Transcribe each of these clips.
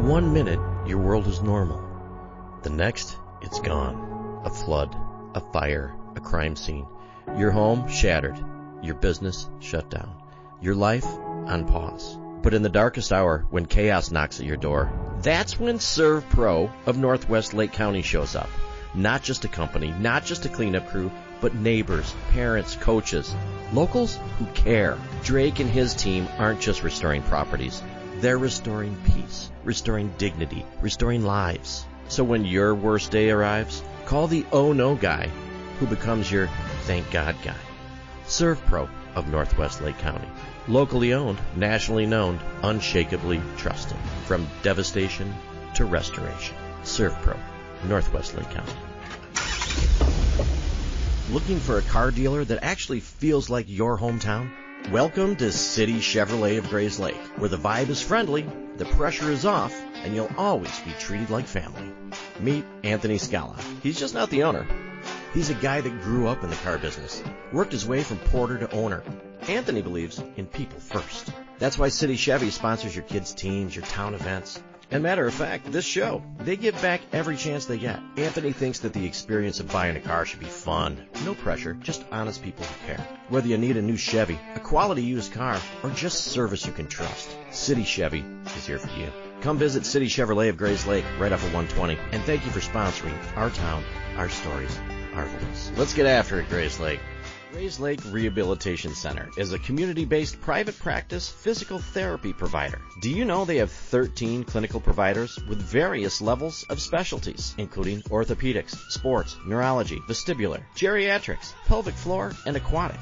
1 minute, your world is normal. The next, it's gone. A flood, a fire, a crime scene. Your home shattered. Your business shut down. Your life on pause. But in the darkest hour, when chaos knocks at your door, that's when Serve Pro of Northwest Lake County shows up. Not just a company, not just a cleanup crew, but neighbors, parents, coaches, locals who care. Drake and his team aren't just restoring properties. They're restoring peace, restoring dignity, restoring lives. So when your worst day arrives, call the oh no guy who becomes your thank God guy. Serve Pro of Northwest Lake County. Locally owned, nationally known, unshakably trusted. From devastation to restoration. Serve Pro, Northwest Lake County. Looking for a car dealer that actually feels like your hometown? Welcome to City Chevrolet of Grayslake, where the vibe is friendly, the pressure is off, and you'll always be treated like family. Meet Anthony Scala. He's just not the owner. He's a guy that grew up in the car business, worked his way from porter to owner. Anthony believes in people first. That's why City Chevy sponsors your kids' teams, your town events. And matter of fact, this show, they give back every chance they get. Anthony thinks that the experience of buying a car should be fun. No pressure, just honest people who care. Whether you need a new Chevy, a quality used car, or just service you can trust, City Chevy is here for you. Come visit City Chevrolet of Grayslake right off of 120. And thank you for sponsoring our town, our stories, our voice. Let's get after it, Grayslake. Grayslake Rehabilitation Center is a community-based private practice physical therapy provider. Do you know they have 13 clinical providers with various levels of specialties, including orthopedics, sports, neurology, vestibular, geriatrics, pelvic floor, and aquatic?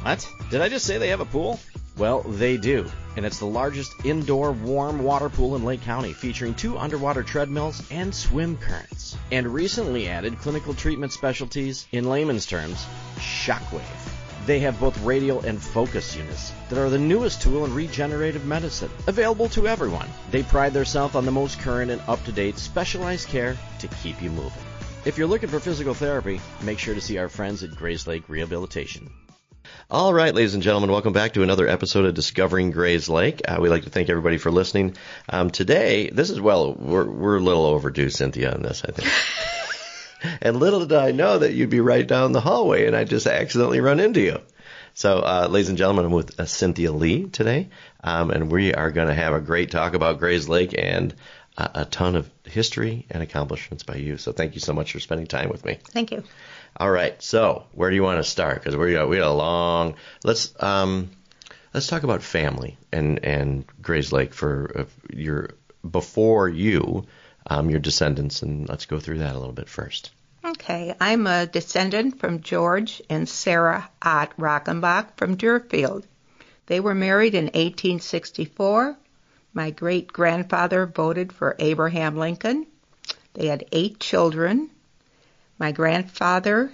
What? Did I just say they have a pool? Well, they do, and it's the largest indoor warm water pool in Lake County, featuring 2 underwater treadmills and swim currents. And recently added clinical treatment specialties, in layman's terms, shockwave. They have both radial and focus units that are the newest tool in regenerative medicine, available to everyone. They pride themselves on the most current and up-to-date specialized care to keep you moving. If you're looking for physical therapy, make sure to see our friends at Grayslake Rehabilitation. All right, ladies and gentlemen, welcome back to another episode of Discovering Grayslake. We'd like to thank everybody for listening. Today, we're a little overdue, Cynthia, on this, I think. And little did I know that you'd be right down the hallway, and I just accidentally run into you. So, ladies and gentlemen, I'm with Cynthia Lee today, and we are going to have a great talk about Grayslake and a ton of history and accomplishments by you. So thank you so much for spending time with me. Thank you. All right. So where do you want to start? Because we got a long. Let's talk about family and Grayslake for your descendants, and let's go through that a little bit first. Okay. I'm a descendant from George and Sarah Ott Rockenbach from Deerfield. They were married in 1864. My great-grandfather voted for Abraham Lincoln. They had 8 children. My grandfather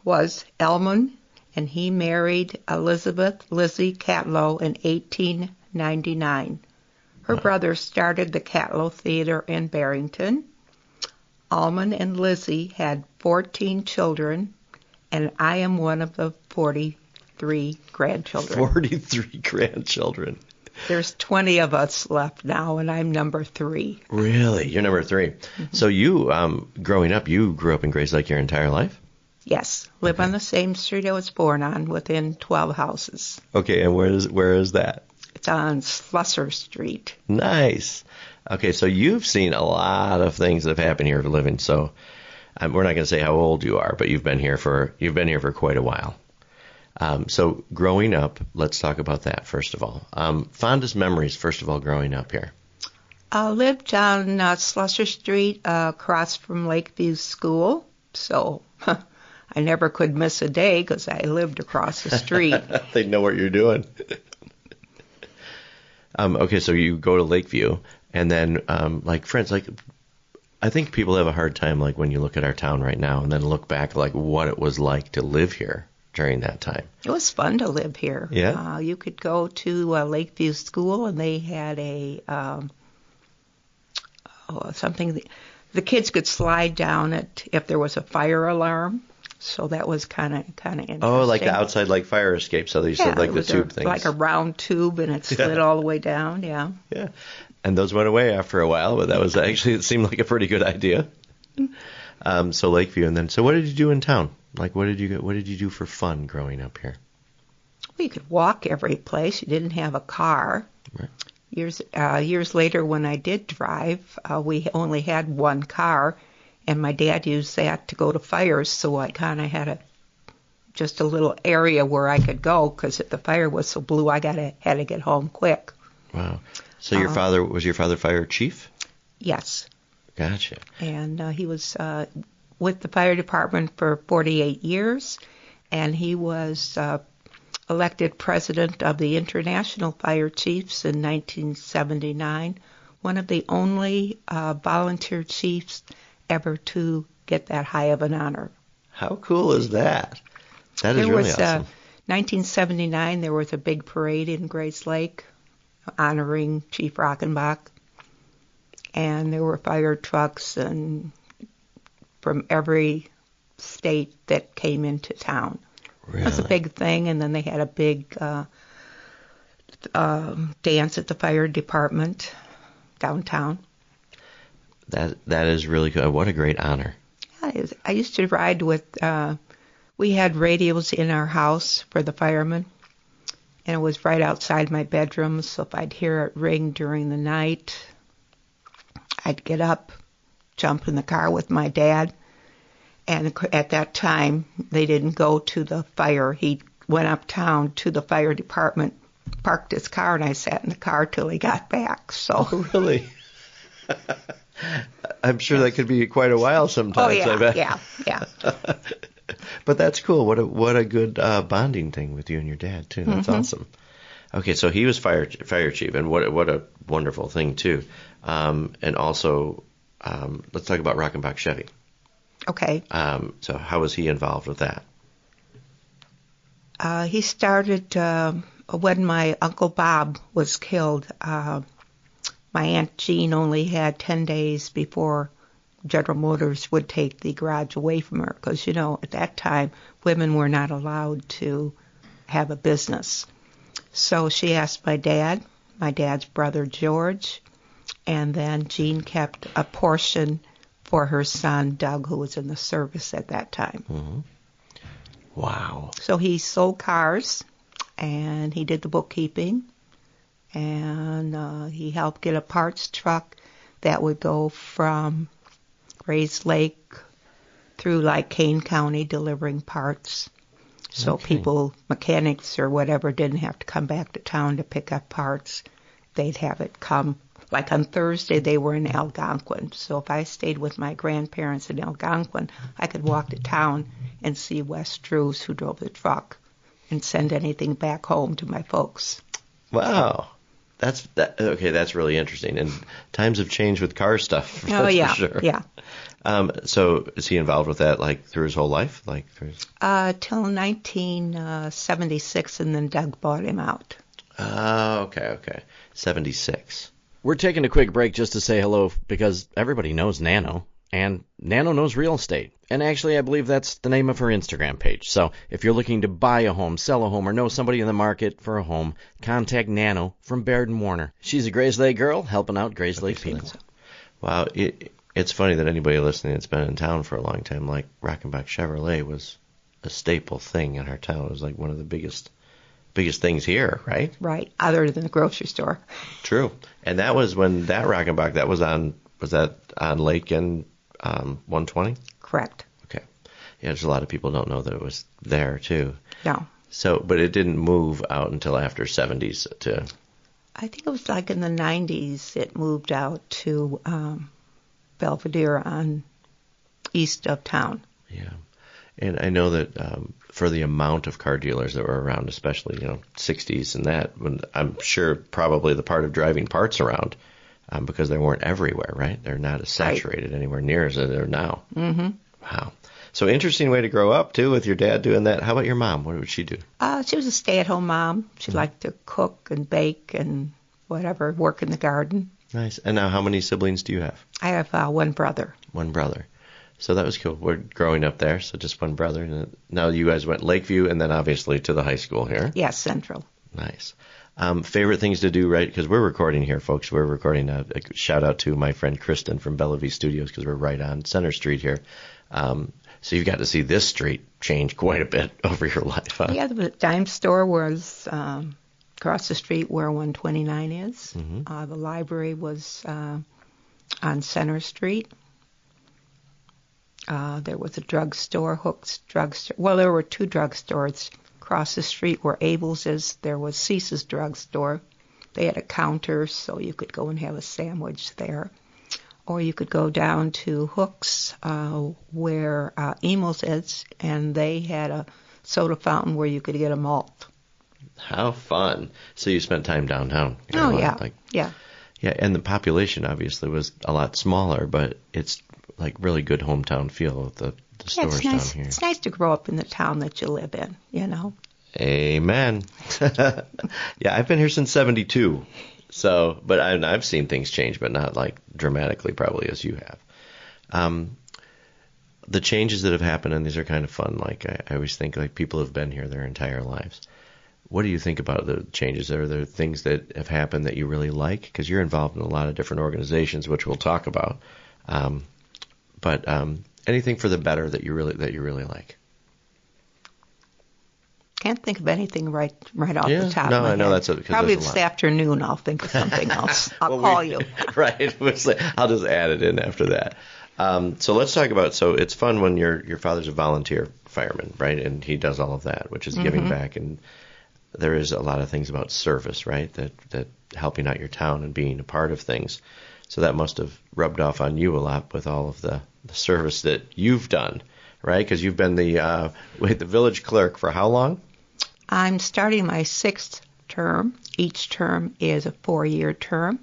was Elman, and he married Elizabeth Lizzie Catlow in 1899. Her brother started the Catlow Theater in Barrington. Alman and Lizzie had 14 children, and I am one of the 43 grandchildren. 43 grandchildren. There's 20 of us left now, and I'm number 3. Really? You're number 3. Mm-hmm. So you, growing up, you grew up in Grayslake your entire life? Yes. Live on the same street I was born on, within 12 houses. Okay, and where is that? It's on Slusser Street. Nice. Okay, so you've seen a lot of things that have happened here for living. So we're not going to say how old you are, but you've been here for quite a while. So growing up, let's talk about that first of all. Fondest memories, first of all, growing up here. I lived on Slusser Street across from Lakeview School, so I never could miss a day because I lived across the street. They know what you're doing. Okay, so you go to Lakeview, and then I think people have a hard time when you look at our town right now and then look back what it was like to live here during that time. It was fun to live here. Yeah. You could go to Lakeview School, and they had something the kids could slide down it if there was a fire alarm. So that was kind of interesting. Oh, like the outside fire escape. So they said the tube things. Like a round tube, and it slid all the way down. Yeah. Yeah. And those went away after a while, but that was actually, it seemed like a pretty good idea. So Lakeview, and then, so what did you do in town? Like, what did you do for fun growing up here? Well, you could walk every place. You didn't have a car. Right. Years later, when I did drive, we only had one car, and my dad used that to go to fires, so I kind of had just a little area where I could go, because if the fire whistle blew, I had to get home quick. Wow. So was your father fire chief? Yes. Gotcha. And he was with the fire department for 48 years, and he was elected president of the International Fire Chiefs in 1979, one of the only volunteer chiefs ever to get that high of an honor. How cool is that? That is really awesome. 1979, there was a big parade in Grayslake honoring Chief Rockenbach, and there were fire trucks and from every state that came into town. Really? That's a big thing, and then they had a big dance at the fire department downtown. That is really good. What a great honor. I used to ride with, we had radios in our house for the firemen, and it was right outside my bedroom, so if I'd hear it ring during the night, I'd get up, jump in the car with my dad, and at that time, they didn't go to the fire. He went uptown to the fire department, parked his car, and I sat in the car till he got back. So really? I'm sure that could be quite a while sometimes. Oh, yeah, I bet. yeah. But that's cool. What a good bonding thing with you and your dad, too. That's awesome. Okay, so he was fire chief, and what a wonderful thing, too. And also, let's talk about Rockenbach Chevy. Okay. So how was he involved with that? He started when my Uncle Bob was killed. My Aunt Jean only had 10 days before General Motors would take the garage away from her, because, at that time, women were not allowed to have a business. So she asked my dad's brother George, and then Jean kept a portion for her son Doug, who was in the service at that time. Mm-hmm. Wow. So he sold cars, and he did the bookkeeping, and he helped get a parts truck that would go from Grayslake through like Kane County delivering parts. So people, mechanics or whatever, didn't have to come back to town to pick up parts. They'd have it come. Like on Thursday, they were in Algonquin. So if I stayed with my grandparents in Algonquin, I could walk to town and see Wes Drews, who drove the truck, and send anything back home to my folks. Wow. That's really interesting. And times have changed with car stuff. Oh, yeah. For sure. Yeah. So is he involved with that like through his whole life? Till 1976, and then Doug bought him out. Okay. 76. We're taking a quick break just to say hello because everybody knows Nano, and Nano knows real estate. And actually, I believe that's the name of her Instagram page. So if you're looking to buy a home, sell a home, or know somebody in the market for a home, contact Nano from Baird & Warner. She's a Grayslake girl helping out Grayslake people. Wow. It's funny that anybody listening that's been in town for a long time, like Rockenbach Chevrolet was a staple thing in our town. It was like one of the biggest things here, right? Right, other than the grocery store. True. And that was when that Rockenbach, was that on Lake and 120? Correct. Okay. Yeah, there's a lot of people don't know that it was there, too. No. So, but it didn't move out until after 70s to... I think it was like in the 90s it moved out to Belvedere on east of town. Yeah. And I know that for the amount of car dealers that were around, especially, 60s and that, when I'm sure probably the part of driving parts around, because they weren't everywhere, right? They're not as saturated anywhere near as they're now. Mm-hmm. Wow. So interesting way to grow up, too, with your dad doing that. How about your mom? What would she do? She was a stay-at-home mom. She liked to cook and bake and whatever, work in the garden. Nice. And now how many siblings do you have? I have one brother. One brother. So that was cool. We're growing up there, so just one brother. And now you guys went Lakeview and then obviously to the high school here. Yes, Central. Nice. Favorite things to do, right? Because we're recording here, folks. We're recording a shout out to my friend Kristen from Bellevue Studios because we're right on Center Street here. So you've got to see this street change quite a bit over your life, huh? Yeah, the dime store was across the street where 129 is. Mm-hmm. The library was on Center Street. There was a drugstore, Hook's drugstore. Well, there were two drugstores. Across the street where Abel's is, there was Cease's drugstore. They had a counter, so you could go and have a sandwich there. Or you could go down to Hook's, where Emil's is, and they had a soda fountain where you could get a malt. How fun. So you spent time downtown. Oh, yeah. Yeah, and the population obviously was a lot smaller, but it's like really good hometown feel with the stores it's nice. down here. It's nice to grow up in the town that you live in, you know. Amen. Yeah, I've been here since 72. So, but I've seen things change, but not like dramatically probably as you have. The changes that have happened, and these are kind of fun, like I always think like people have been here their entire lives. What do you think about the changes? Are there things that have happened that you really like? Because you're involved in a lot of different organizations, which we'll talk about. But anything for the better that you really like? Can't think of anything right off the top no, of my I know head. that's because probably there's a this lot. afternoon I'll think of something else. I'll call you. Right. I'll just add it in after that. So let's talk about, so it's fun when your father's a volunteer fireman, right? And he does all of that, which is giving back. And there is a lot of things about service, right? That helping out your town and being a part of things. So that must have rubbed off on you a lot with all of the service that you've done, right? Because you've been the village clerk for how long? I'm starting my 6th term. Each term is a 4-year term,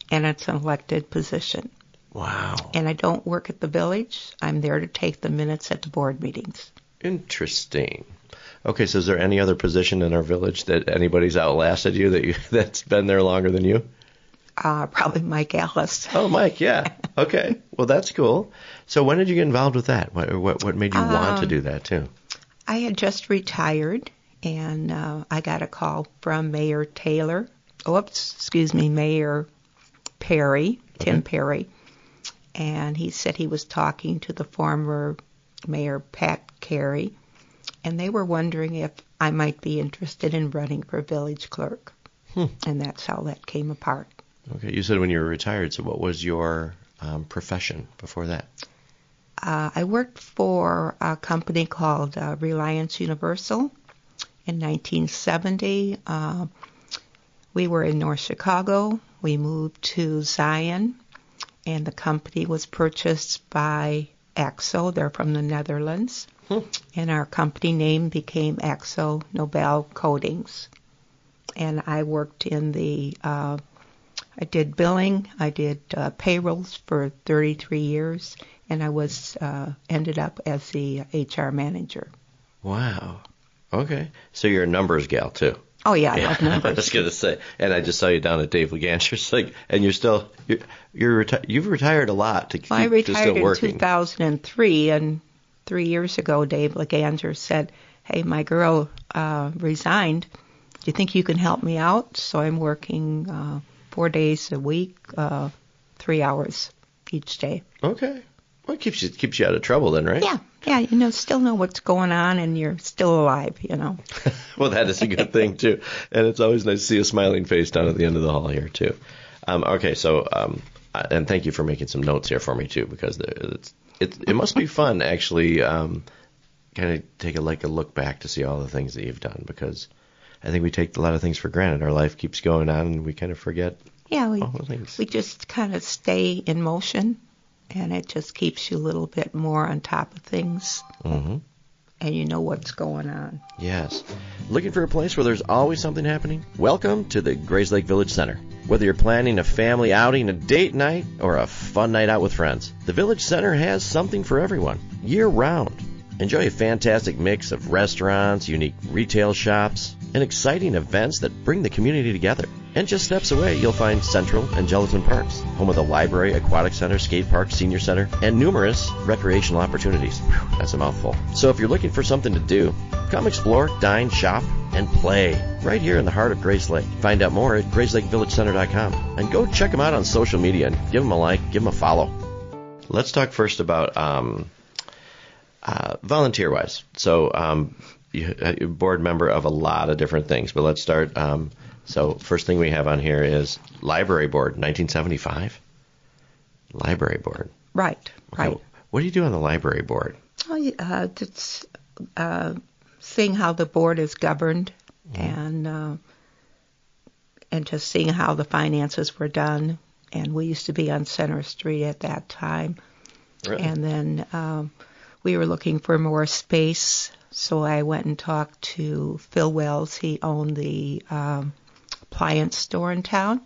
and it's an elected position. Wow. And I don't work at the village. I'm there to take the minutes at the board meetings. Interesting. Okay, so is there any other position in our village that anybody's outlasted you that's been there longer than you? Probably Mike Ellis. Oh, Mike, yeah. Okay. Well, that's cool. So when did you get involved with that? What made you want to do that, too? I had just retired, and I got a call from Mayor Taylor. Mayor Perry, Tim Perry. And he said he was talking to the former Mayor Pat Carey, and they were wondering if I might be interested in running for village clerk. And that's how that came apart. Okay, you said when you were retired, so what was your profession before that? I worked for a company called Reliance Universal in 1970. We were in North Chicago. We moved to Zion, and the company was purchased by Axo. They're from the Netherlands. And our company name became Axo Nobel Coatings. And I worked in I did billing, I did payrolls for 33 years, and I ended up as the HR manager. Wow. Okay. So you're a numbers gal, too. Oh, yeah, I love numbers. I was going to say, and I just saw you down at Dave Legancher's, and you've retired a lot to keep I retired to still working. in 2003, and 3 years ago, Dave Legancher said, "Hey, my girl resigned. Do you think you can help me out?" So I'm working 4 days a week, 3 hours each day. Okay. Well, it keeps you out of trouble then, right? Yeah, still know what's going on, and you're still alive, Well, that is a good thing, too. And it's always nice to see a smiling face down at the end of the hall here, too. Okay, so, and thank you for making some notes here for me, too, because it must be fun, actually, kind of take a look back to see all the things that you've done, because I think we take a lot of things for granted. Our life keeps going on, and we kind of forget all the things. We just kind of stay in motion. And it just keeps you a little bit more on top of things. Mm-hmm. And you know what's going on. Yes. Looking for a place where there's always something happening? Welcome to the Grayslake Village Center. Whether you're planning a family outing, a date night, or a fun night out with friends, the Village Center has something for everyone, year-round. Enjoy a fantastic mix of restaurants, unique retail shops, and exciting events that bring the community together. And just steps away, you'll find Central and Gelatin Parks, home of the library, aquatic center, skate park, senior center, and numerous recreational opportunities. Whew, that's a mouthful. So if you're looking for something to do, come explore, dine, shop, and play right here in the heart of Grayslake. Find out more at grayslakevillagecenter.com and go check them out on social media and give them a like, give them a follow. Let's talk first about volunteer-wise. So you're a board member of a lot of different things, but let's start. So first thing we have on here is library board, 1975. Library board. Right, Okay. right. What do you do on the library board? It's seeing how the board is governed and just seeing how the finances were done. And we used to be on Center Street at that time. Really? And then we were looking for more space, so I went and talked to Phil Wells. He owned the appliance store in town.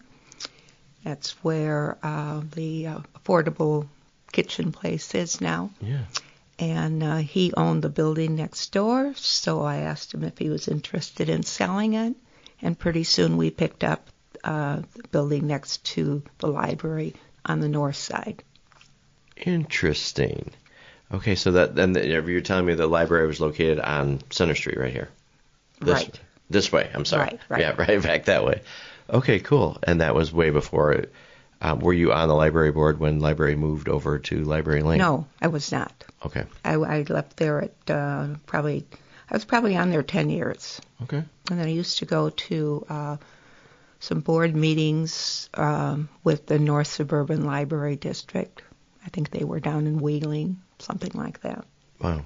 That's where the affordable kitchen place is now. Yeah. And he owned the building next door, so I asked him if he was interested in selling it. And pretty soon we picked up the building next to the library on the north side. Interesting. Okay, so you're telling me the library was located on Center Street right here. Right. This way, I'm sorry. Right. Yeah, right back that way. Okay, cool. And that was way before it. Were you on the library board when library moved over to Library Lane? No, I was not. Okay. I left there at I was probably on there 10 years. Okay. And then I used to go to some board meetings with the North Suburban Library District. I think they were down in Wheeling, something like that. Wow.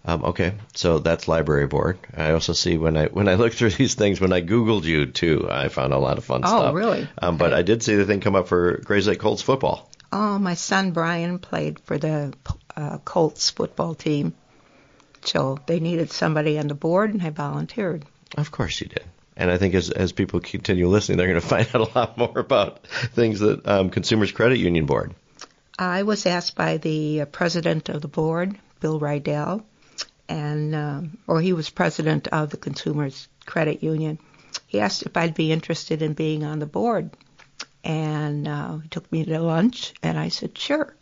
Okay, so that's library board. I also see when I look through these things, when I Googled you too, I found a lot of fun stuff. Oh, really? Okay. But I did see the thing come up for Grayslake Colts football. Oh, my son Brian played for the Colts football team. So they needed somebody on the board, and I volunteered. Of course you did. And I think as people continue listening, they're going to find out a lot more about things that Consumers Credit Union Board. I was asked by the president of the board, Bill Rydell, or he was president of the Consumers Credit Union. He asked if I'd be interested in being on the board. And he took me to lunch, and I said, sure.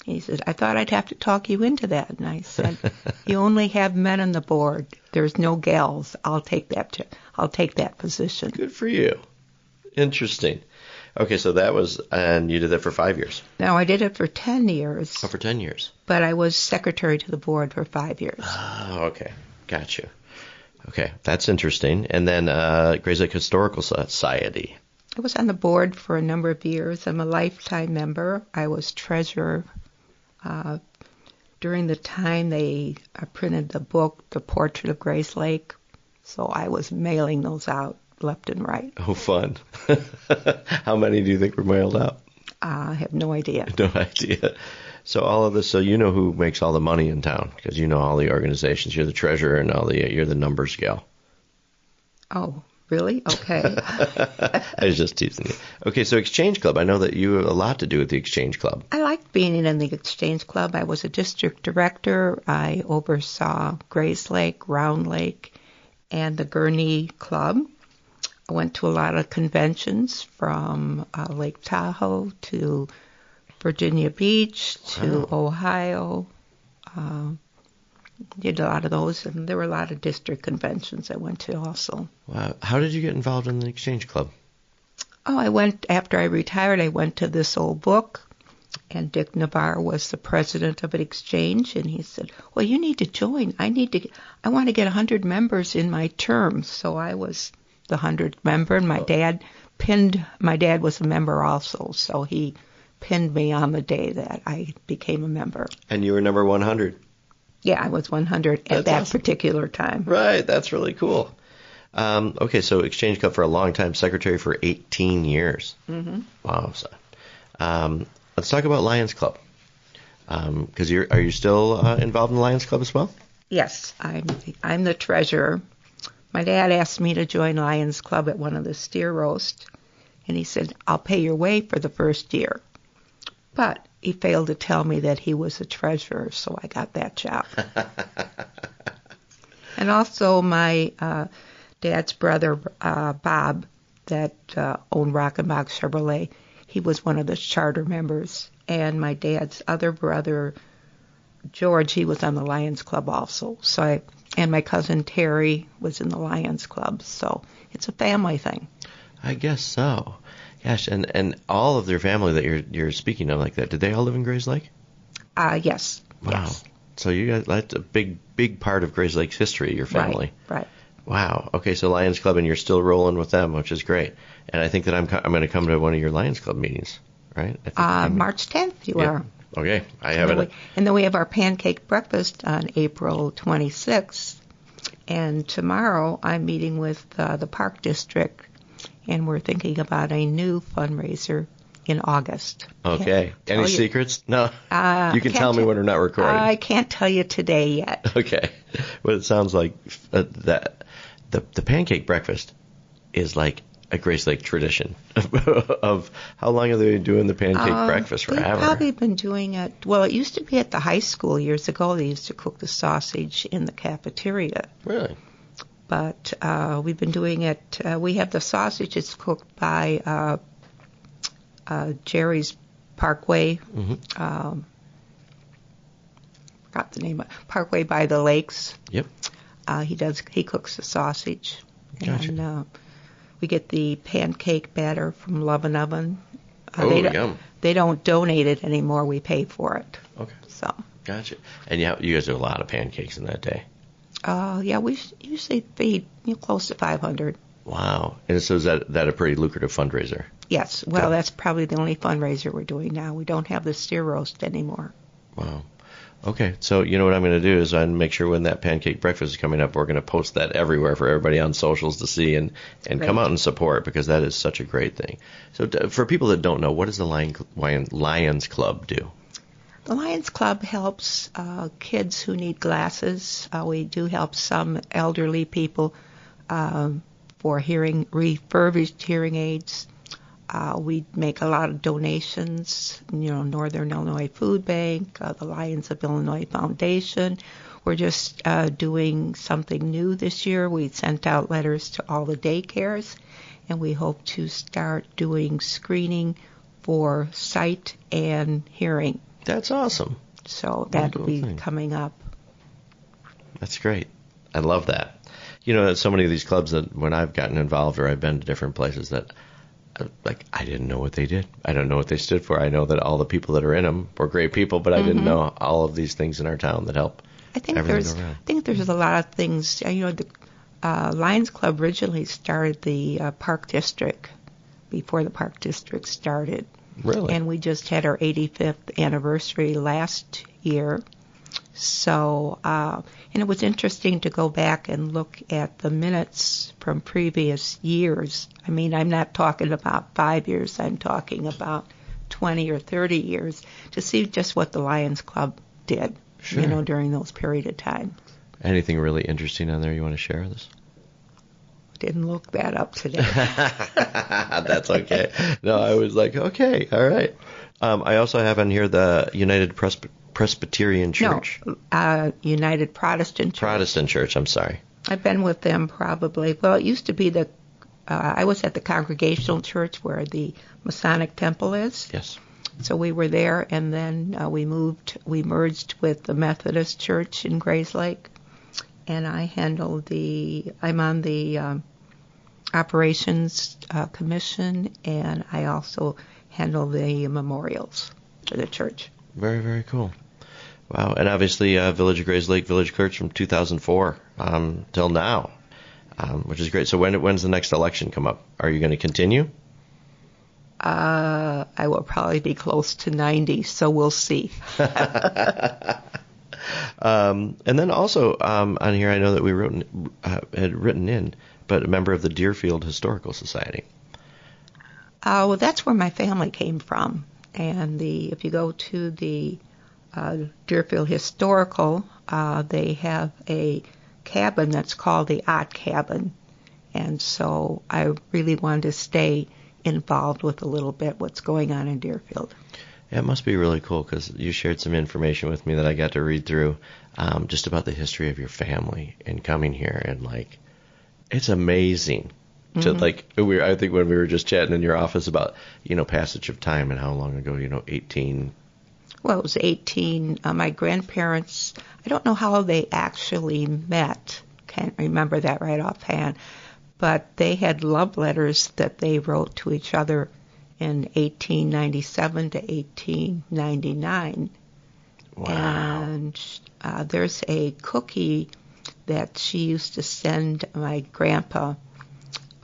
He said, I thought I'd have to talk you into that. And I said, you only have men on the board. There's no gals. I'll take that position. Good for you. Interesting. Okay, so that was, and you did that for 5 years. No, I did it for 10 years. Oh, for 10 years. But I was secretary to the board for 5 years. Oh, okay. Got you. Okay, that's interesting. And then Grayslake Historical Society. I was on the board for a number of years. I'm a lifetime member. I was treasurer. During the time they printed the book, The Portrait of Grayslake, so I was mailing those out left and right. Oh, fun. How many do you think were mailed out? I have no idea. No idea. So all of this, so you know who makes all the money in town, because you know all the organizations. You're the treasurer and you're the numbers gal. Oh, really? Okay. I was just teasing you. Okay, so Exchange Club. I know that you have a lot to do with the Exchange Club. I liked being in the Exchange Club. I was a district director. I oversaw Grayslake, Round Lake, and the Gurney Club. I went to a lot of conventions from Lake Tahoe to Virginia Beach to Ohio. Did a lot of those, and there were a lot of district conventions I went to also. Wow. How did you get involved in the Exchange Club? Oh, after I retired, I went to this old book, and Dick Navarre was the president of an exchange, and he said, well, you need to join. I want to get 100 members in my term. So I was the 100th member, and my dad was a member also, so he pinned me on the day that I became a member. And you were number 100. Yeah, I was 100 at that particular time. Right, that's really cool. Okay, so Exchange Club for a long time, secretary for 18 years. Mm-hmm. Wow. So, let's talk about Lions Club. Because are you still involved in the Lions Club as well? Yes, I'm the treasurer. My dad asked me to join Lions Club at one of the steer roasts, and he said, I'll pay your way for the first year. But he failed to tell me that he was a treasurer, so I got that job. And also my dad's brother, Bob, that owned Rockenbach Chevrolet, he was one of the charter members. And my dad's other brother, George, he was on the Lions Club also. So I And my cousin Terry was in the Lions Club, so it's a family thing. I guess so. Gosh, and all of their family that you're speaking of like that, did they all live in Grayslake? Yes. Wow. Yes. So you guys, that's a big part of Grayslake's history, your family. Right. Wow. Okay, so Lions Club, and you're still rolling with them, which is great. And I think that I'm going to come to one of your Lions Club meetings, right? I think March 10th you are. Okay, I have it. And then we have our pancake breakfast on April 26th. And tomorrow I'm meeting with the Park District, and we're thinking about a new fundraiser in August. Okay. Any secrets? No. You can tell me when we're not recording. I can't tell you today yet. Okay. Well, it sounds like that the pancake breakfast is like a Grayslake tradition of how long have they been doing the pancake breakfast? Forever. They've probably been doing it. Well, it used to be at the high school years ago. They used to cook the sausage in the cafeteria. Really? But we've been doing it. We have the sausages cooked by Jerry's Parkway. Mm-hmm. Forgot the name. Parkway by the Lakes. Yep. He cooks the sausage. Gotcha. And we get the pancake batter from Love and Oven. Yum. They don't donate it anymore. We pay for it. Okay. So. Gotcha. And you guys do a lot of pancakes in that day. Yeah, we usually feed close to 500. Wow. And so is that a pretty lucrative fundraiser? Yes. Well, that's probably the only fundraiser we're doing now. We don't have the steer roast anymore. Wow. Okay. So you know what I'm going to do is I'm make sure when that pancake breakfast is coming up, we're going to post that everywhere for everybody on socials to see and come out and support, because that is such a great thing. So for people that don't know, what does the Lions Club do? The Lions Club helps kids who need glasses. We do help some elderly people for refurbished hearing aids. We make a lot of donations, Northern Illinois Food Bank, the Lions of Illinois Foundation. We're just doing something new this year. We sent out letters to all the daycares, and we hope to start doing screening for sight and hearing. That's awesome. So that'll be coming up. That's great. I love that. So many of these clubs that when I've gotten involved or I've been to different places that I didn't know what they did. I don't know what they stood for. I know that all the people that are in them were great people, but I didn't know all of these things in our town that help everything go around. I think there's a lot of things. The Lions Club originally started the Park District before the Park District started. Really? And we just had our 85th anniversary last year. So, and it was interesting to go back and look at the minutes from previous years. I mean, I'm not talking about 5 years. I'm talking about 20 or 30 years to see just what the Lions Club did, during those period of time. Anything really interesting on there you want to share with us? Didn't look that up today. That's okay. No, I was like, okay, all right. I also have on here the United Presbyterian Church. No, United Protestant Church. Protestant Church, I'm sorry. I've been with them probably, it used to be I was at the Congregational Church where the Masonic Temple is. Yes. So we were there, and then we merged with the Methodist Church in Grayslake, and I'm on the Operations Commission, and I also handle the memorials for the church. Very, very cool. Wow. And obviously Village of Grayslake, Village Clerk from 2004 till now, which is great. So when's the next election come up? Are you going to continue? I will probably be close to 90, so we'll see. And then also on here, I know that we had written in, but a member of the Deerfield Historical Society. Well, that's where my family came from. And if you go to the Deerfield Historical, they have a cabin that's called the Ott Cabin. And so I really wanted to stay involved with a little bit what's going on in Deerfield. Yeah, it must be really cool because you shared some information with me that I got to read through just about the history of your family and coming here. And, it's amazing. To, I think when we were just chatting in your office about, passage of time and how long ago, Well, it was 18. My grandparents, I don't know how they actually met. Can't remember that right offhand. But they had love letters that they wrote to each other in 1897 to 1899. Wow. And there's a cookie that she used to send my grandpa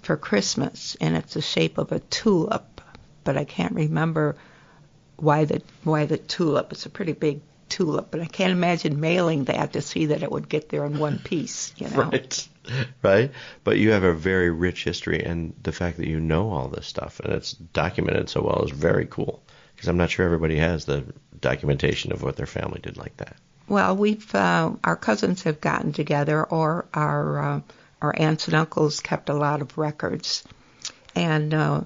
for Christmas, and it's the shape of a tulip, but I can't remember why the tulip. It's a pretty big tulip, but I can't imagine mailing that to see that it would get there in one piece, you know. Right. But you have a very rich history, and the fact that you know all this stuff and it's documented so well is very cool, because I'm not sure everybody has the documentation of what their family did like that. Well, our cousins have gotten together, or our aunts and uncles kept a lot of records, and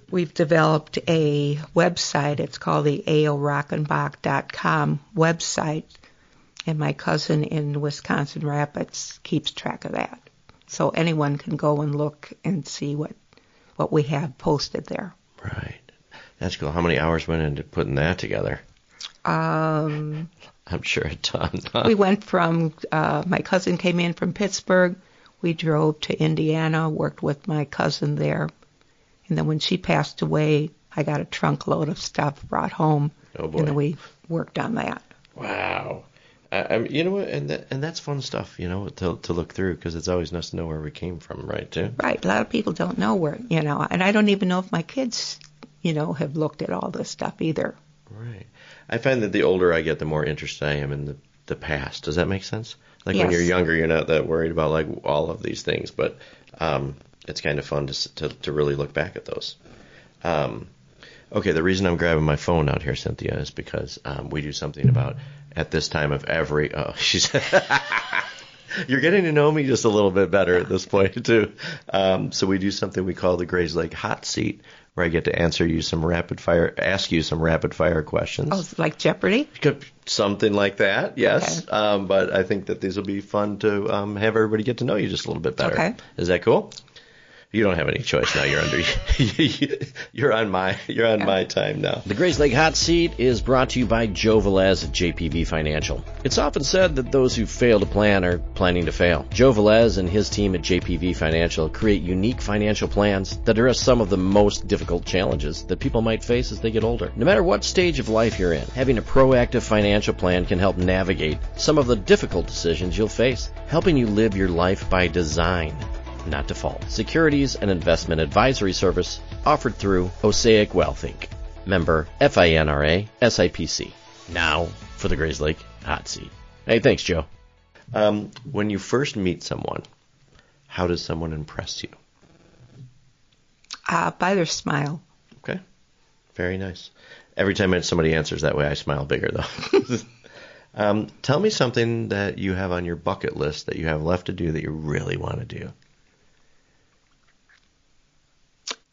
we've developed a website. It's called the aorockenbach.com website, and my cousin in Wisconsin Rapids keeps track of that. So anyone can go and look and see what we have posted there. Right. That's cool. How many hours went into putting that together? I'm sure a ton. Huh? We went from, my cousin came in from Pittsburgh. We drove to Indiana, worked with my cousin there. And then when she passed away, I got a trunk load of stuff brought home. Oh, boy. And then we worked on that. Wow. You know what? And that's fun stuff, you know, to look through, because it's always nice to know where we came from, right, too? Right. A lot of people don't know where, you know, and I don't even know if my kids, you know, have looked at all this stuff either. Right. I find that the older I get, the more interested I am in the past. Does that make sense? Like, yes. When you're younger, you're not that worried about, like, all of these things, but it's kind of fun to really look back at those. Okay, the reason I'm grabbing my phone out here, Cynthia, is because we do something about at this time of every... Oh, she's... You're getting to know me just a little bit better at this point, too. So we do something we call the Grayslake Hot Seat, where I get to ask you some rapid fire questions. Oh, like Jeopardy? Something like that, yes. Okay. But I think that these will be fun to have everybody get to know you just a little bit better. Okay. Is that cool? You don't have any choice now. You're on my time now. The Grayslake Hot Seat is brought to you by Joe Velez at JPV Financial. It's often said that those who fail to plan are planning to fail. Joe Velez and his team at JPV Financial create unique financial plans that address some of the most difficult challenges that people might face as they get older. No matter what stage of life you're in, having a proactive financial plan can help navigate some of the difficult decisions you'll face, helping you live your life by design, not default. Securities and investment advisory service offered through Osaic Wealth Inc. Member FINRA SIPC. Now for the Grayslake Hot Seat. Hey, thanks, Joe. When you first meet someone, how does someone impress you? By their smile. Okay. Very nice. Every time somebody answers that way, I smile bigger, though. Tell me something that you have on your bucket list that you have left to do that you really want to do.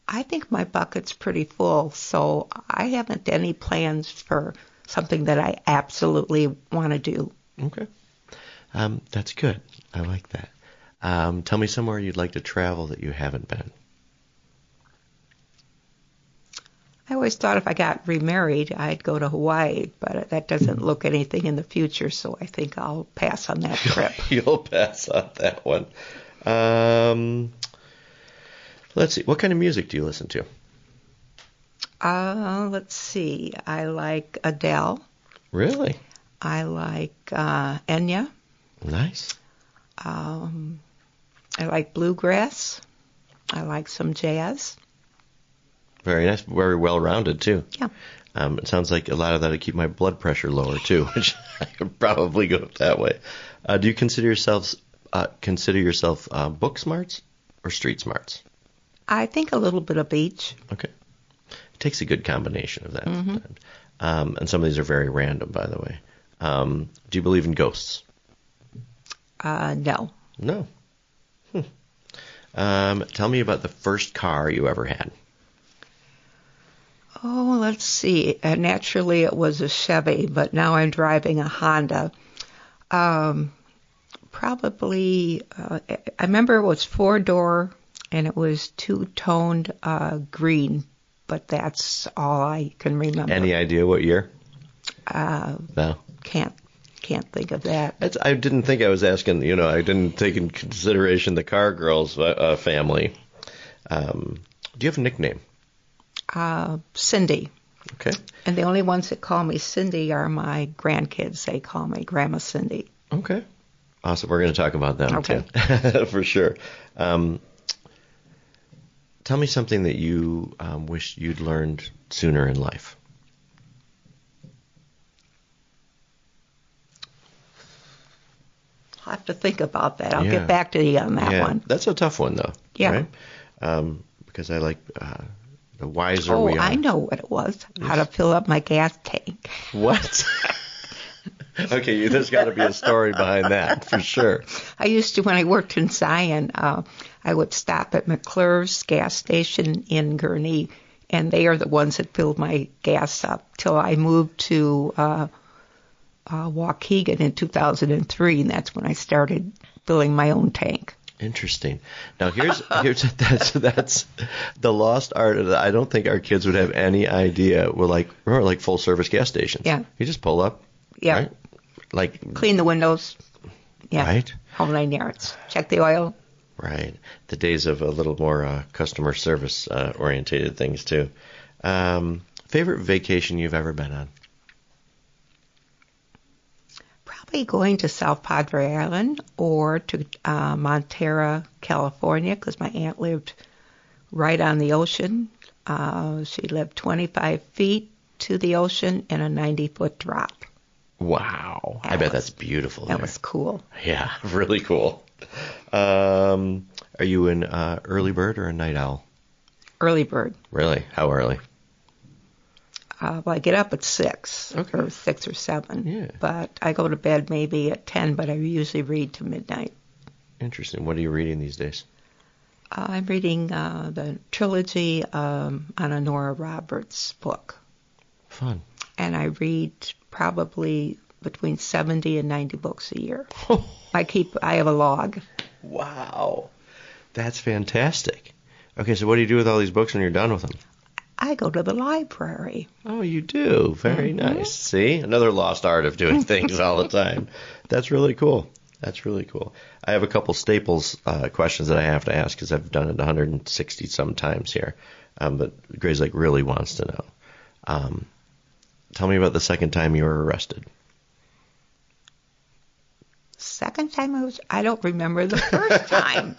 I think my bucket's pretty full, so I haven't any plans for something that I absolutely want to do. Okay. That's good. I like that. Tell me somewhere you'd like to travel that you haven't been. I always thought if I got remarried, I'd go to Hawaii, but that doesn't look anything in the future, so I think I'll pass on that trip. You'll pass on that one. Let's see. What kind of music do you listen to? Let's see. I like Adele. Really? I like Enya. Nice. I like bluegrass. I like some jazz. Very nice. Very well-rounded, too. Yeah. It sounds like a lot of that would keep my blood pressure lower, too, which I could probably go that way. Do you consider yourself book smarts or street smarts? I think a little bit of each. Okay. It takes a good combination of that. Mm-hmm. And some of these are very random, by the way. Do you believe in ghosts? No. No. Tell me about the first car you ever had. Oh, let's see. Naturally, it was a Chevy, but now I'm driving a Honda. Probably, I remember it was 4-door, and it was two-toned green, but that's all I can remember. Any idea what year? No. Can't think of that. I didn't think I was asking, I didn't take in consideration the Carr girls' family. Do you have a nickname? Cindy. Okay. And the only ones that call me Cindy are my grandkids. They call me Grandma Cindy. Okay. Awesome. We're going to talk about them, okay. too, for sure. Tell me something that you wish you'd learned sooner in life. I'll have to think about that. I'll get back to you on that one. That's a tough one, though. Yeah. Right? Because I like the wiser we are. Oh, I know what it was. Yes. How to fill up my gas tank. What? Okay, there's got to be a story behind that, for sure. I used to, when I worked in Zion, I would stop at McClure's gas station in Gurnee, and they are the ones that filled my gas up till I moved to Waukegan in 2003, and that's when I started filling my own tank. Interesting. Now that's the lost art of I don't think our kids would have any idea. Remember like full service gas stations. Yeah. You just pull up. Yeah. Right? Like clean the windows. Yeah. Right. Whole 9 yards. Check the oil. Right. The days of a little more customer service orientated things too. Favorite vacation you've ever been on? Probably going to South Padre Island or to Montera, California, because my aunt lived right on the ocean. She lived 25 feet to the ocean and a 90-foot drop. Wow. I bet that's beautiful. That was cool. Yeah, really cool. Are you an early bird or a night owl? Early bird. Really? How early? Well, I get up at 6, okay. or 6 or 7. Yeah. But I go to bed maybe at 10, but I usually read to midnight. Interesting. What are you reading these days? I'm reading the trilogy on a Nora Roberts book. Fun. And I read probably between 70 and 90 books a year. I have a log. Wow. That's fantastic. Okay, so what do you do with all these books when you're done with them? I go to the library. Oh, you do? Very nice. See? Another lost art of doing things all the time. That's really cool. That's really cool. I have a couple staples questions that I have to ask because I've done it 160 some times here. But Grayslake really wants to know. Tell me about the second time you were arrested. Second time I don't remember the first time.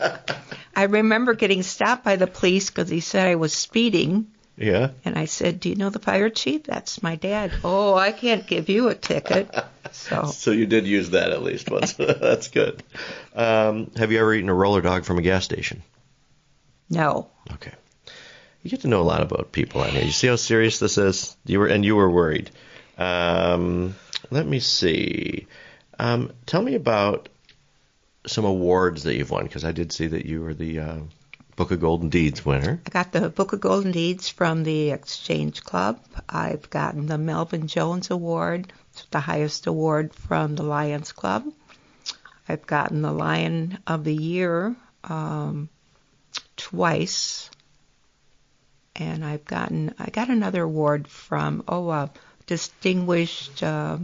I remember getting stopped by the police because he said I was speeding. Yeah. And I said, "Do you know the fire chief? That's my dad." "Oh, I can't give you a ticket." So you did use that at least once. That's good. Have you ever eaten a roller dog from a gas station? No. Okay. You get to know a lot about people on here. You see how serious this is? You were worried. Let me see. Tell me about some awards that you've won, because I did see that you were the Book of Golden Deeds winner. I got the Book of Golden Deeds from the Exchange Club. I've gotten the Melvin Jones Award, the highest award from the Lions Club. I've gotten the Lion of the Year twice. And I got another award from distinguished. I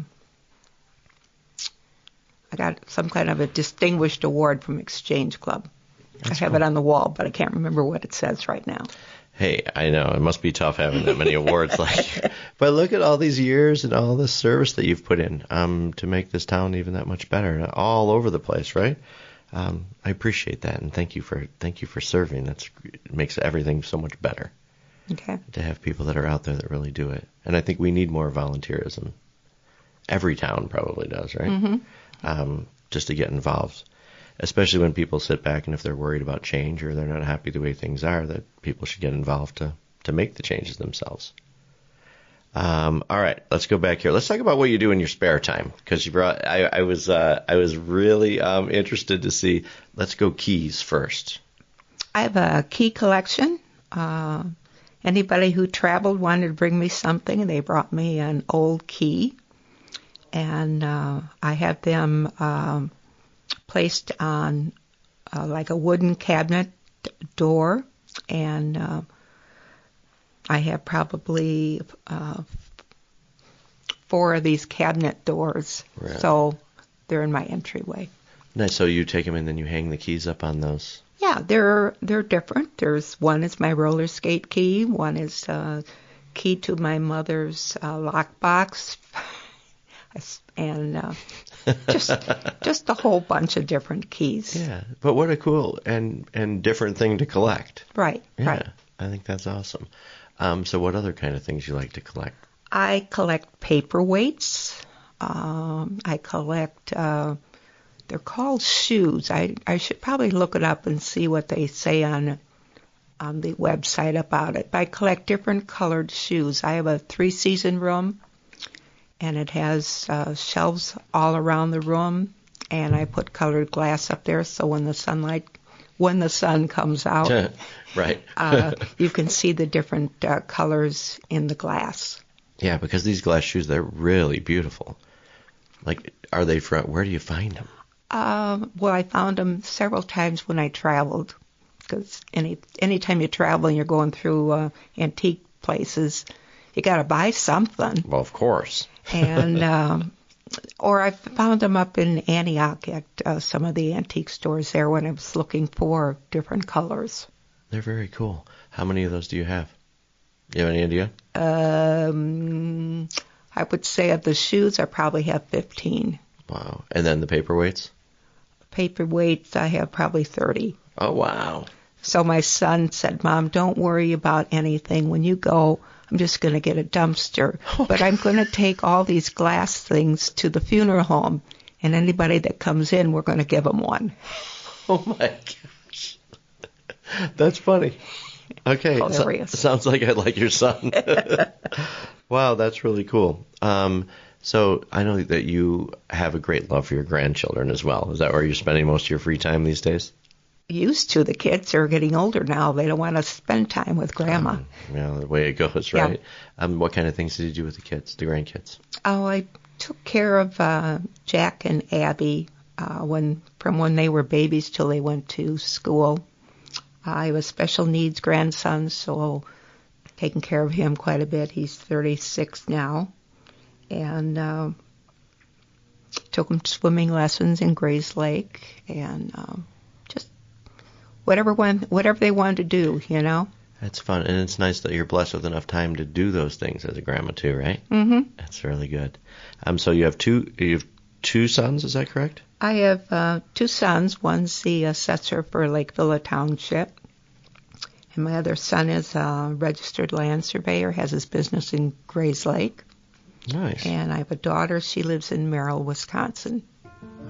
got some kind of a distinguished award from Exchange Club. I have it on the wall, but I can't remember what it says right now. Hey, I know it must be tough having that many awards. But look at all these years and all this service that you've put in to make this town even that much better, all over the place, right? I appreciate that, and thank you for serving. It makes everything so much better. Okay. To have people that are out there that really do it. And I think we need more volunteerism. Every town probably does, right? Mm-hmm. Just to get involved. Especially when people sit back and if they're worried about change or they're not happy the way things are, that people should get involved to make the changes themselves. All right, let's go back here. Let's talk about what you do in your spare time, because I was really interested to see. Let's go keys first. I have a key collection. Anybody who traveled wanted to bring me something, and they brought me an old key. And I have them placed on like a wooden cabinet door. And I have probably 4 of these cabinet doors. Really? So they're in my entryway. Nice. So you take them and then you hang the keys up on those. Yeah, they're different. There's one is my roller skate key. One is key to my mother's lockbox, and just a whole bunch of different keys. Yeah, but what a cool and different thing to collect. Right. Yeah, right. I think that's awesome. So what other kind of things you like to collect? I collect paperweights. I collect. They're called shoes. I should probably look it up and see what they say on the website about it. But I collect different colored shoes. I have a 3-season room, and it has shelves all around the room, and I put colored glass up there so when the sun comes out, right, you can see the different colors in the glass. Yeah, because these glass shoes, they're really beautiful. Like, are they where do you find them? Well, I found them several times when I traveled, because anytime you travel and you're going through antique places, you got to buy something. Well, of course. And or I found them up in Antioch at some of the antique stores there when I was looking for different colors. They're very cool. How many of those do you have? Do you have any idea? I would say of the shoes, I probably have 15. Wow. And then the paperweights? Paperweights, I have probably 30. Oh, wow. So my son said, Mom, don't worry about anything. When you go, I'm just going to get a dumpster. But I'm going to take all these glass things to the funeral home, and anybody that comes in, we're going to give them one. Oh, my gosh. That's funny. Okay. Hilarious. Sounds like I like your son. Wow, that's really cool. So I know that you have a great love for your grandchildren as well. Is that where you're spending most of your free time these days? Used to. The kids are getting older now. They don't want to spend time with Grandma. Yeah, the way it goes, right? Yeah. What kind of things did you do with the kids, the grandkids? Oh, I took care of Jack and Abby from when they were babies till they went to school. I have a special needs grandson, so taking care of him quite a bit. He's 36 now. And took him swimming lessons in Grayslake, and just whatever they wanted to do, you know. That's fun, and it's nice that you're blessed with enough time to do those things as a grandma too, right? Mm-hmm. That's really good. So you have two sons, is that correct? I have 2 sons. One's the assessor for Lakeville Township, and my other son is a registered land surveyor, has his business in Grayslake. Nice. And I have a daughter. She lives in Merrill, Wisconsin.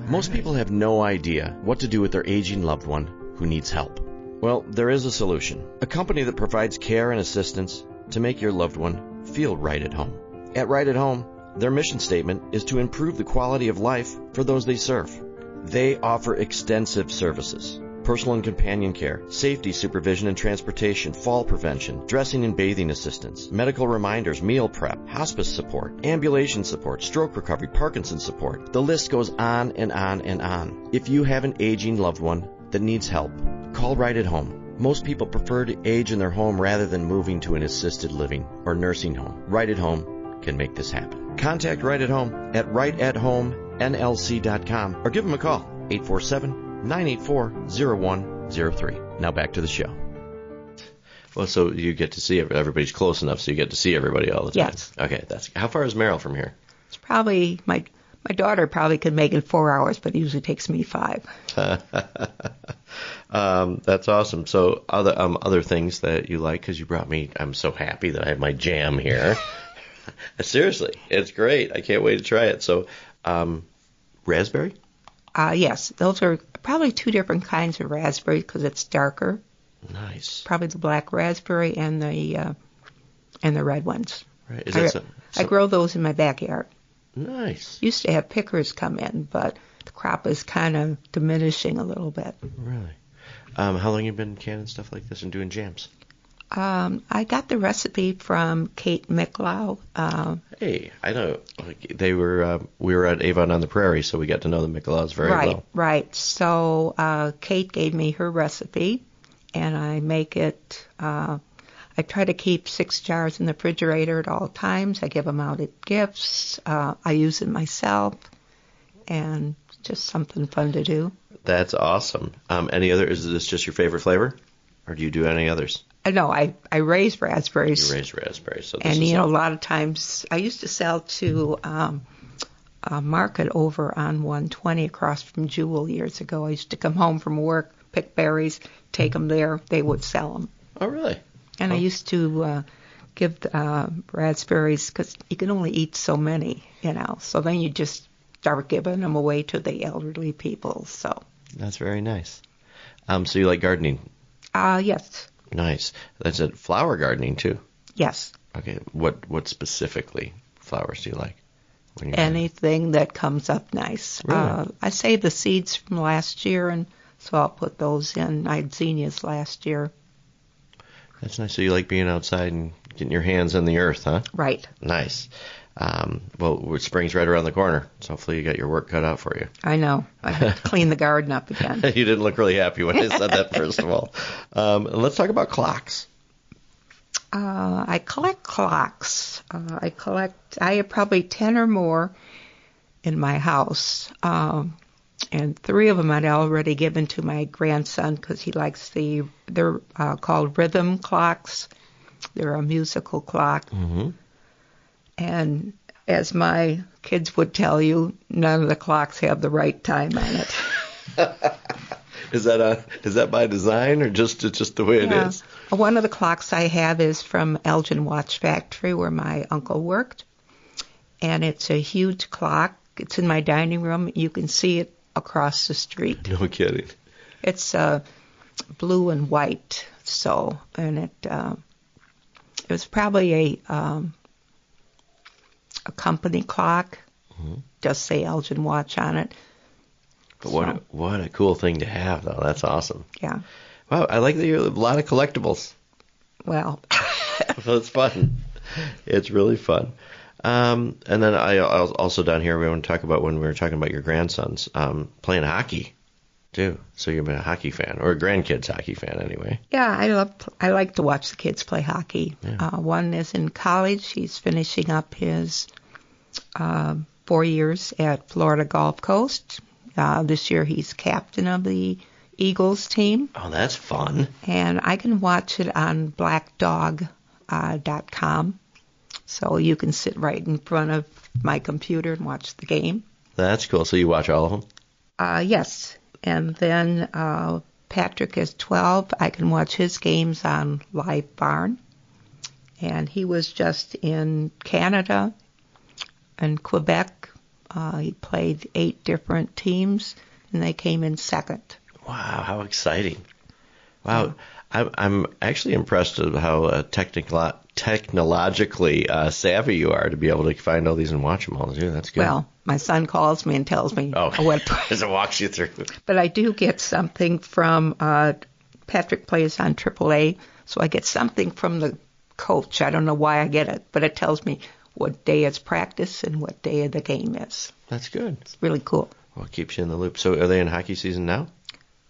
Most people have no idea what to do with their aging loved one who needs help. Well, there is a solution. A company that provides care and assistance to make your loved one feel right at home. At Right at Home, their mission statement is to improve the quality of life for those they serve. They offer extensive services: personal and companion care, safety supervision and transportation, fall prevention, dressing and bathing assistance, medical reminders, meal prep, hospice support, ambulation support, stroke recovery, Parkinson's support. The list goes on and on and on. If you have an aging loved one that needs help, call Right at Home. Most people prefer to age in their home rather than moving to an assisted living or nursing home. Right at Home can make this happen. Contact Right at Home at rightathomenlc.com or give them a call, 847-984-0103. Now back to the show. Well, so you get to see everybody's close enough, so you get to see everybody all the time. Yes. Okay, how far is Merrill from here? It's probably my daughter probably could make it 4 hours, but it usually takes me 5. That's awesome. So other things that you like, because you brought me, I'm so happy that I have my jam here. Seriously, it's great. I can't wait to try it. So, raspberry? Yes, those are probably 2 different kinds of raspberry because it's darker. Nice. Probably the black raspberry and the red ones. Right. Is that I grow those in my backyard. Nice. Used to have pickers come in, but the crop is kind of diminishing a little bit. Really? How long have you been canning stuff like this and doing jams? I got the recipe from Kate Micklow. Hey, I know. We were at Avon on the Prairie, so we got to know the Micklows very well. Right. So Kate gave me her recipe, and I make it. I try to keep 6 jars in the refrigerator at all times. I give them out at gifts. I use it myself, and just something fun to do. That's awesome. Any other? Is this just your favorite flavor, or do you do any others? No, I raise raspberries. You raise raspberries, so this And, is a lot of times I used to sell to a market over on 120 across from Jewel years ago. I used to come home from work, pick berries, take them there. They would sell them. Oh, really? And I used to give raspberries because you can only eat so many, So then you just start giving them away to the elderly people. So That's very nice. So you like gardening? Yes. Nice. That's it. Flower gardening too. Yes. Okay. What specifically flowers do you like? Anything that comes up nice. Really? I saved the seeds from last year, and so I'll put those in. I had zinnias last year. That's nice. So you like being outside and getting your hands in the earth, huh? Right. Nice. Well, spring's right around the corner, so hopefully you got your work cut out for you. I know. I have to clean the garden up again. You didn't look really happy when I said that, first of all. Let's talk about clocks. I collect clocks. I have probably 10 or more in my house. And 3 of them I'd already given to my grandson because he likes they're called rhythm clocks. They're a musical clock. Mm-hmm. And as my kids would tell you, none of the clocks have the right time on it. Is that by design or just the way it is? One of the clocks I have is from Elgin Watch Factory where my uncle worked. And it's a huge clock. It's in my dining room. You can see it across the street. No kidding. It's blue and white. And it was probably a company clock. Mm-hmm. Just say Elgin Watch on it. But what a cool thing to have, though. That's awesome. Yeah. Wow, I like that you have a lot of collectibles. Well. Well, it's fun. It's really fun. And then I also down here we want to talk about when we were talking about your grandsons playing hockey, too. So you've been a hockey fan, or a grandkids hockey fan anyway. Yeah, I like to watch the kids play hockey. Yeah. One is in college. He's finishing up his 4 years at Florida Gulf Coast. This year he's captain of the Eagles team. Oh, that's fun. And I can watch it on blackdog.com. So you can sit right in front of my computer and watch the game. That's cool. So you watch all of them? Yes. And then Patrick is 12. I can watch his games on Live Barn. And he was just in Canada and Quebec. He played 8 different teams, and they came in second. Wow, how exciting. Wow. Yeah. I'm actually impressed with how technologically savvy you are to be able to find all these and watch them all, too. That's good. Well, my son calls me and tells me what as it walks you through. But I do get something from Patrick plays on AAA, so I get something from the coach. I don't know why I get it, but it tells me what day it's practice and what day of the game is. That's good. It's really cool. Well, it keeps you in the loop. So are they in hockey season now?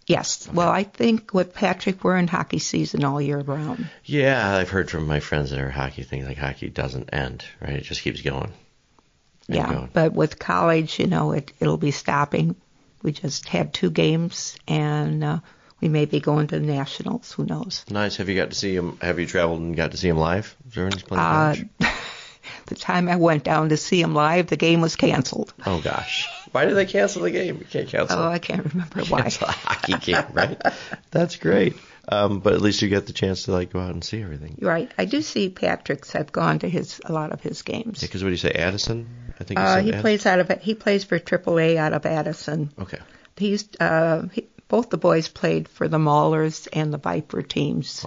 Yes. Okay. Well, I think with Patrick, we're in hockey season all year round. Yeah, I've heard from my friends that are hockey things like hockey doesn't end, right? It just keeps going. Yeah, but with college, it'll be stopping. We just had 2 games, and we may be going to the Nationals. Who knows? Nice. Have you got to see him? Have you traveled and got to see him live during his playing college? The time I went down to see him live, the game was canceled. Oh, gosh. Why did they cancel the game? You can't cancel. Oh, I can't remember why. Cancel a hockey game, right? That's great. But at least you get the chance to go out and see everything. Right. I do see Patrick's. I've gone to a lot of his games. Yeah, because what do you say, Addison? I think he plays he plays for AAA out of Addison. Okay. Both the boys played for the Maulers and the Viper teams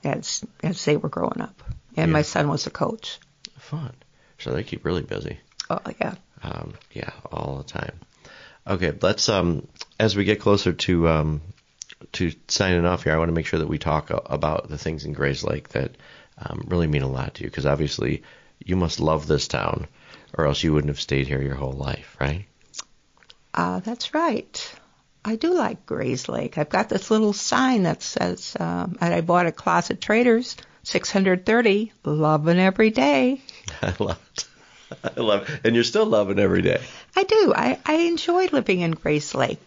as they were growing up, and my son was a coach. Fun. So they keep really busy. Oh yeah. Yeah, all the time. Okay, let's as we get closer to signing off here, I want to make sure that we talk about the things in Grayslake that really mean a lot to you, because obviously you must love this town, or else you wouldn't have stayed here your whole life, right? That's right. I do like Grayslake. I've got this little sign that says I bought at Closet Traders. 630, loving every day. I love it. I love it. And you're still loving every day. I do. I enjoy living in Grayslake.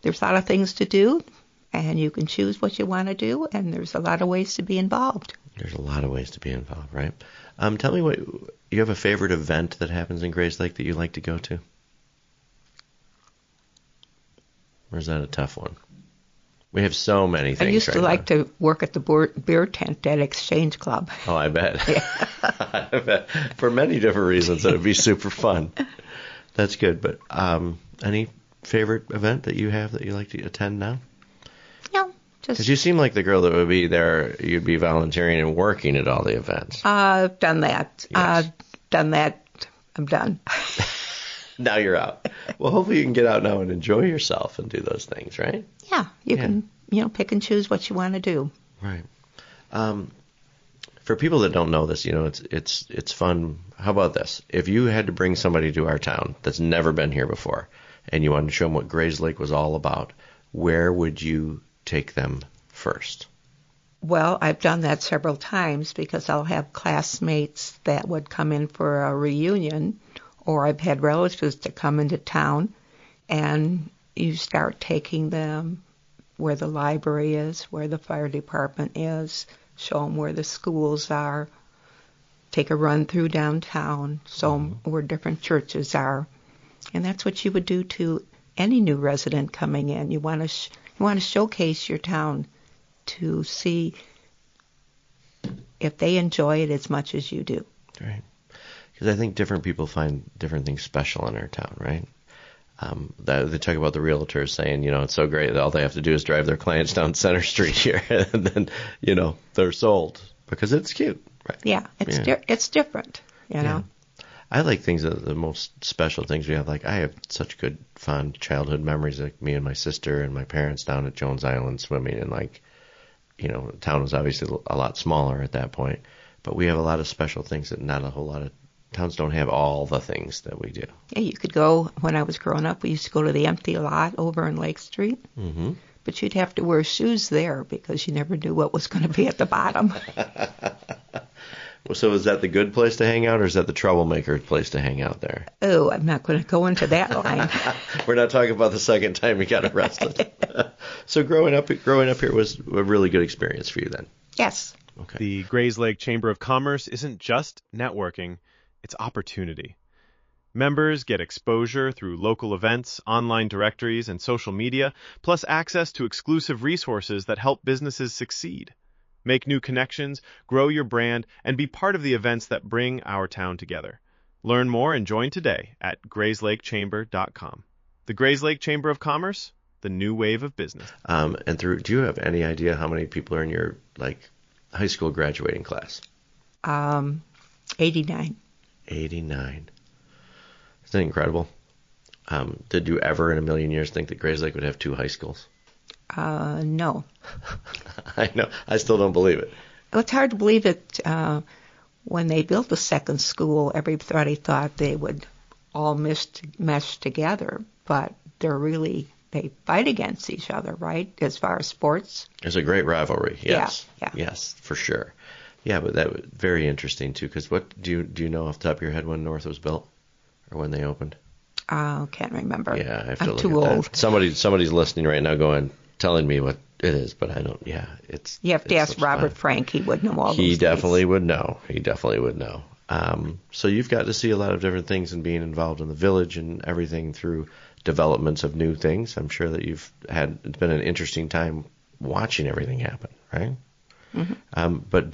There's a lot of things to do, and you can choose what you want to do, and there's a lot of ways to be involved. There's a lot of ways to be involved, right? Tell me what you have a favorite event that happens in Grayslake that you like to go to? Or is that a tough one? We have so many things. I used to like to work at the beer tent at Exchange Club. Oh, I bet. Yeah. I bet. For many different reasons, it would be super fun. That's good. But any favorite event that you have that you like to attend now? No, just... Because you seem like the girl that would be there, you'd be volunteering and working at all the events. I've done that. Yes. Done that. I'm done. Now you're out. Well, hopefully you can get out now and enjoy yourself and do those things, right? Yeah, you can, pick and choose what you want to do. Right. For people that don't know this, it's fun. How about this? If you had to bring somebody to our town that's never been here before, and you wanted to show them what Grayslake was all about, where would you take them first? Well, I've done that several times because I'll have classmates that would come in for a reunion, or I've had relatives that come into town, and you start taking them where the library is, where the fire department is, show them where the schools are, take a run through downtown, show them where different churches are. And that's what you would do to any new resident coming in. You want to showcase your town to see if they enjoy it as much as you do. Right. Because I think different people find different things special in our town, right? They talk about the realtors saying, it's so great that all they have to do is drive their clients down Center Street here, and then, they're sold because it's cute, right? Yeah, it's different, you know. I like things that the most special things we have. Like I have such good, fond childhood memories, like me and my sister and my parents down at Jones Island swimming, and the town was obviously a lot smaller at that point, but we have a lot of special things that not a whole lot of towns don't have all the things that we do. Yeah, you could go, when I was growing up, we used to go to the empty lot over in Lake Street. Mm-hmm. But you'd have to wear shoes there because you never knew what was going to be at the bottom. So is that the good place to hang out, or is that the troublemaker place to hang out there? Oh, I'm not going to go into that line. We're not talking about the second time you got arrested. So growing up here was a really good experience for you then? Yes. Okay. The Grayslake Chamber of Commerce isn't just networking. It's opportunity. Members get exposure through local events, online directories, and social media, plus access to exclusive resources that help businesses succeed. Make new connections, grow your brand, and be part of the events that bring our town together. Learn more and join today at grayslakechamber.com. The Grayslake Chamber of Commerce, the new wave of business. Do you have any idea how many people are in your high school graduating class? 89. 89. Isn't that incredible? Did you ever in a million years think that Grayslake would have 2 high schools? No. I know. I still don't believe it. Well, it's hard to believe it. When they built the second school, everybody thought they would all mesh together, but they fight against each other, right, as far as sports? There's a great rivalry, yes. Yeah. Yes, for sure. Yeah, but that was very interesting, too, because what do you know off the top of your head when North was built or when they opened? Can't remember. Yeah, I have to I'm look too at old. That. Somebody's listening right now telling me what it is, but I don't, it's... You have to ask Robert Frank. He would know all those He definitely would know. So you've got to see a lot of different things and being involved in the village and everything through developments of new things. I'm sure that it's been an interesting time watching everything happen, right? Mm-hmm. But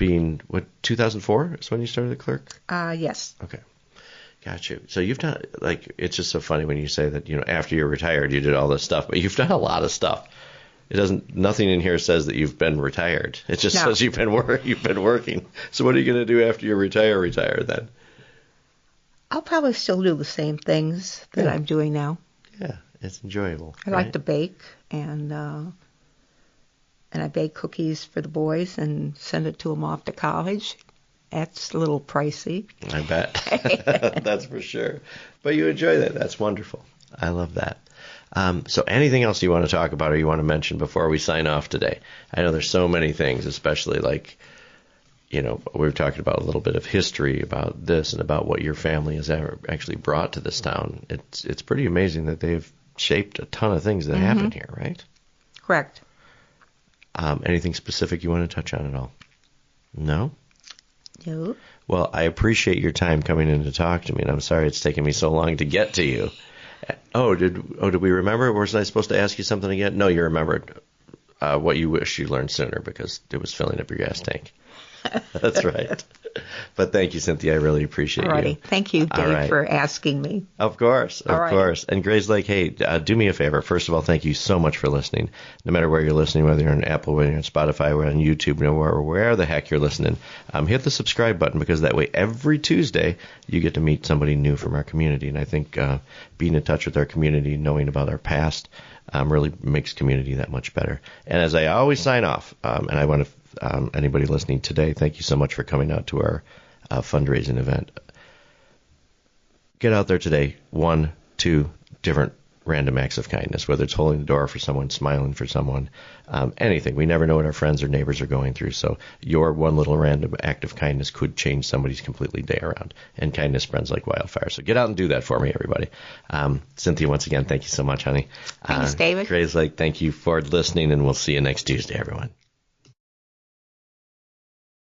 2004 is when you started the clerk? Yes. Okay. Got you. So you've done, it's just so funny when you say that, after you're retired, you did all this stuff, but you've done a lot of stuff. Nothing in here says that you've been retired. It just says you've been working. So what are you going to do after you retire then? I'll probably still do the same things that I'm doing now. Yeah, it's enjoyable. I like to bake, and I bake cookies for the boys and send it to them off to college. That's a little pricey. I bet. That's for sure. But you enjoy that. That's wonderful. I love that. So anything else you want to talk about or you want to mention before we sign off today? I know there's so many things, especially like, we were talking about a little bit of history about this and about what your family has ever actually brought to this town. It's pretty amazing that they've shaped a ton of things that happen here, right? Correct. Anything specific you want to touch on at all? No? No. Well, I appreciate your time coming in to talk to me, and I'm sorry it's taken me so long to get to you. Did we remember? Or was I supposed to ask you something again? No, you remembered what you wish you learned sooner because it was filling up your gas tank. That's right. But thank you, Cynthia. I really appreciate you. Thank you, Dave, for asking me. Of course. And Grayslake, hey, do me a favor. First of all, thank you so much for listening. No matter where you're listening, whether you're on Apple, whether you're on Spotify, whether on YouTube, where the heck you're listening, hit the subscribe button because that way every Tuesday you get to meet somebody new from our community. And I think being in touch with our community, knowing about our past, really makes community that much better. And as I always sign off, and I want to anybody listening today, thank you so much for coming out to our fundraising event. Get out there today. 1, 2 different random acts of kindness, whether it's holding the door for someone, smiling for someone, anything. We never know what our friends or neighbors are going through. So your one little random act of kindness could change somebody's completely day around. And kindness spreads like wildfire. So get out and do that for me, everybody. Cynthia, once again, thank you so much, honey. Thanks, David. Grayslake, thank you for listening, and we'll see you next Tuesday, everyone.